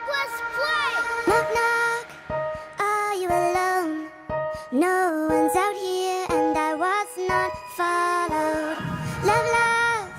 Let's play! Knock knock, are you alone? No one's out here and I was not followed. Love, love,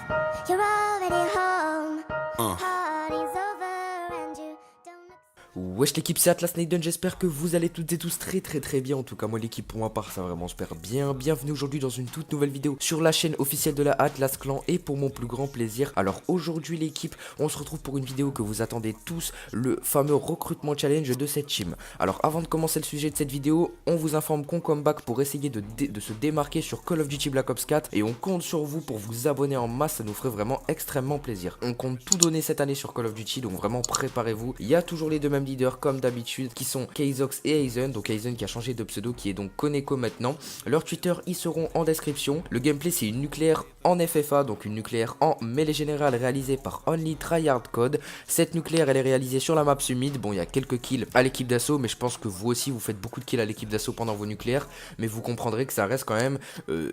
you're already home. Party's over and you don't look. Wesh l'équipe, c'est Atlas Naden, j'espère que vous allez toutes et tous très bien. En tout cas moi l'équipe pour ma part ça vraiment super bien. Bienvenue aujourd'hui dans une toute nouvelle vidéo sur la chaîne officielle de la Atlas Clan et pour mon plus grand plaisir. Alors aujourd'hui l'équipe, on se retrouve pour une vidéo que vous attendez tous, le fameux recrutement challenge de cette team. Alors avant de commencer le sujet de cette vidéo, on vous informe qu'on come back pour essayer de se démarquer sur Call of Duty Black Ops 4 et on compte sur vous pour vous abonner en masse, ça nous ferait vraiment extrêmement plaisir. On compte tout donner cette année sur Call of Duty, donc vraiment préparez-vous. Il y a toujours les deux mêmes leaders comme d'habitude qui sont Kayzox et Aizen, donc Aizen qui a changé de pseudo qui est donc Koneko maintenant. Leurs Twitter ils seront en description. Le gameplay c'est une nucléaire en FFA, donc une nucléaire en mêlée générale réalisée par Only Tryhard Code. Cette nucléaire elle est réalisée sur la map Summit. Bon il y a quelques kills à l'équipe d'assaut, mais je pense que vous aussi vous faites beaucoup de kills à l'équipe d'assaut pendant vos nucléaires, mais vous comprendrez que ça reste quand même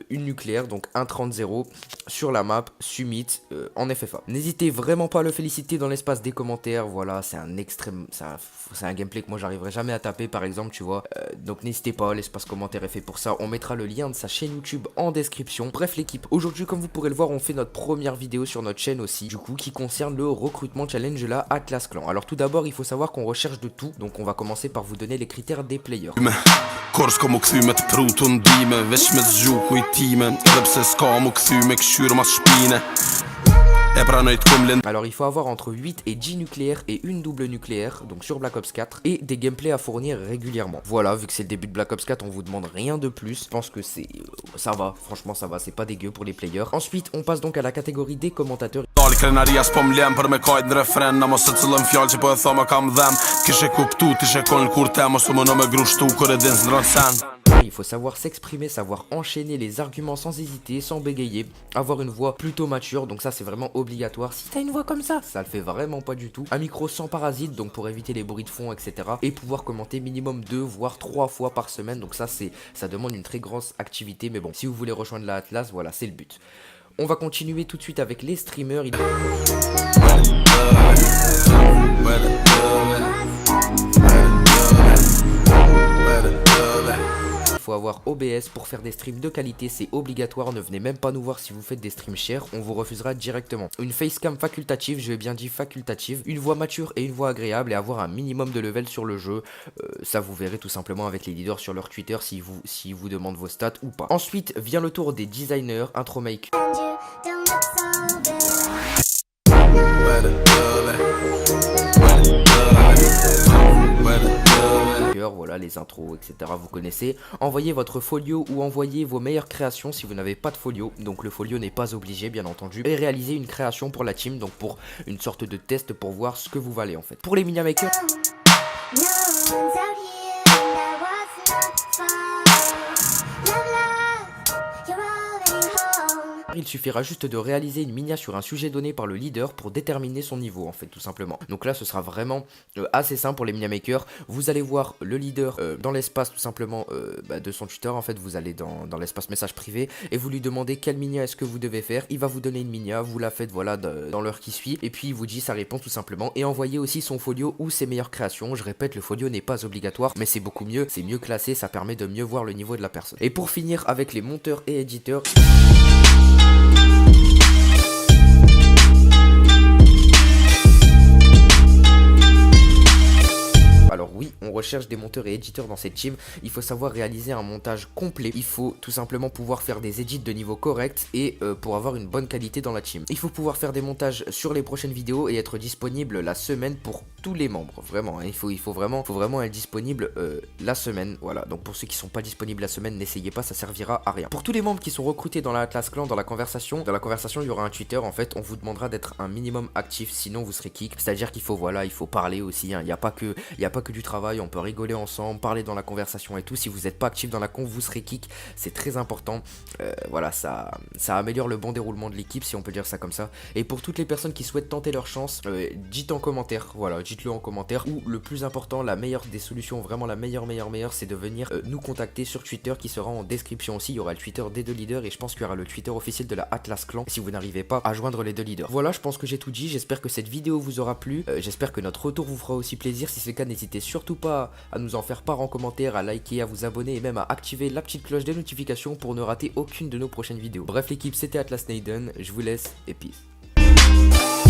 une nucléaire, donc 1.30 sur la map Summit en FFA. N'hésitez vraiment pas à le féliciter dans l'espace des commentaires. Voilà, c'est un extrême, c'est un gameplay que moi j'arriverai jamais à taper par exemple, tu vois. Donc n'hésitez pas, l'espace commentaire est fait pour ça. On mettra le lien de sa chaîne YouTube en description. Bref l'équipe, aujourd'hui comme vous pourrez le voir, on fait notre première vidéo sur notre chaîne aussi, du coup qui concerne le recrutement challenge là Atlas Clan. Alors tout d'abord il faut savoir qu'on recherche de tout, donc on va commencer par vous donner les critères des players. Kors kom u kthy me t'prut unë dime Vesh me t'zgjuku i time Edhe pse s'ka mu kthy me këshyr mas shpine E pranoj t'kum lind. Alors il faut avoir entre 8 et 10 nucléaires et une double nucléaire, donc sur Black Ops 4, et des gameplays à fournir régulièrement. Voilà, vu que c'est le début de Black Ops 4, on vous demande rien de plus. Je pense que c'est... ça va, franchement ça va, c'est pas dégueu pour les players. Ensuite, on passe donc à la catégorie des commentateurs. Dali krenaria s'po m'lem për me kajt në refren Na mos e cëllën fjall që po e thoma kam dhem Kishe kuptu, tishe kon l'kur te Mos u më në me grushtu, kër e din s'ndron sen. Il faut savoir s'exprimer, savoir enchaîner les arguments sans hésiter, sans bégayer, avoir une voix plutôt mature, donc ça c'est vraiment obligatoire. Si t'as une voix comme ça le fait vraiment pas du tout. Un micro sans parasite, donc pour éviter les bruits de fond, etc. Et pouvoir commenter minimum 2 voire 3 fois par semaine, donc ça demande une très grosse activité, mais bon, si vous voulez rejoindre la Atlas, voilà, c'est le but. On va continuer tout de suite avec les streamers. Il faut avoir OBS pour faire des streams de qualité, c'est obligatoire, ne venez même pas nous voir si vous faites des streams chers, on vous refusera directement. Une facecam facultative, je vais bien dire facultative, une voix mature et une voix agréable et avoir un minimum de level sur le jeu, ça vous verrez tout simplement avec les leaders sur leur Twitter si vous demandent vos stats ou pas. Ensuite vient le tour des designers, intro make. And you don't look so good. Voilà les intros etc, vous connaissez. Envoyez votre folio ou envoyez vos meilleures créations si vous n'avez pas de folio, donc le folio n'est pas obligé bien entendu, et réalisez une création pour la team, donc pour une sorte de test pour voir ce que vous valez en fait. Pour les mini makers, No one's out here and I was not followed. Love, love, you're already home. il suffira juste de réaliser une minia sur un sujet donné par le leader pour déterminer son niveau en fait tout simplement. Donc là ce sera vraiment assez simple pour les mini makers. Vous allez voir le leader dans l'espace tout simplement de son tuteur en fait. Vous allez dans l'espace message privé et vous lui demandez quelle minia est-ce que vous devez faire. Il va vous donner une minia, vous la faites voilà dans l'heure qui suit et puis il vous dit sa réponse tout simplement. Et envoyez aussi son folio ou ses meilleures créations. Je répète, le folio n'est pas obligatoire mais c'est beaucoup mieux, c'est mieux classé, ça permet de mieux voir le niveau de la personne. Et pour finir avec les monteurs et éditeurs, alors oui, on recherche des monteurs et éditeurs dans cette team. Il faut savoir réaliser un montage complet. Il faut tout simplement pouvoir faire des edits de niveau correct et pour avoir une bonne qualité dans la team. Il faut pouvoir faire des montages sur les prochaines vidéos et être disponible la semaine pour tous les membres. Vraiment, hein, il faut vraiment être disponible la semaine. Voilà, donc pour ceux qui sont pas disponibles la semaine, n'essayez pas, ça servira à rien. Pour tous les membres qui sont recrutés dans la Atlas Clan, dans la conversation il y aura un Twitter en fait. On vous demandera d'être un minimum actif, sinon vous serez kick. C'est-à-dire qu'il faut il faut parler aussi. Hein. Il n'y a pas que du travail, on peut rigoler ensemble, parler dans la conversation et tout. Si vous n'êtes pas actif dans la conf, vous serez kick, c'est très important. Voilà, ça améliore le bon déroulement de l'équipe si on peut dire ça comme ça. Et pour toutes les personnes qui souhaitent tenter leur chance, dites en commentaire, voilà, dites-le en commentaire. Ou le plus important, la meilleure des solutions, vraiment la meilleure, c'est de venir nous contacter sur Twitter qui sera en description aussi. Il y aura le Twitter des deux leaders et je pense qu'il y aura le Twitter officiel de la Atlas Clan si vous n'arrivez pas à joindre les deux leaders. Voilà, je pense que j'ai tout dit. J'espère que cette vidéo vous aura plu. J'espère que notre retour vous fera aussi plaisir. Si c'est le cas, n'hésitez surtout pas à nous en faire part en commentaire, à liker, à vous abonner et même à activer la petite cloche des notifications pour ne rater aucune de nos prochaines vidéos. Bref l'équipe, c'était Atlas Naden, je vous laisse et peace.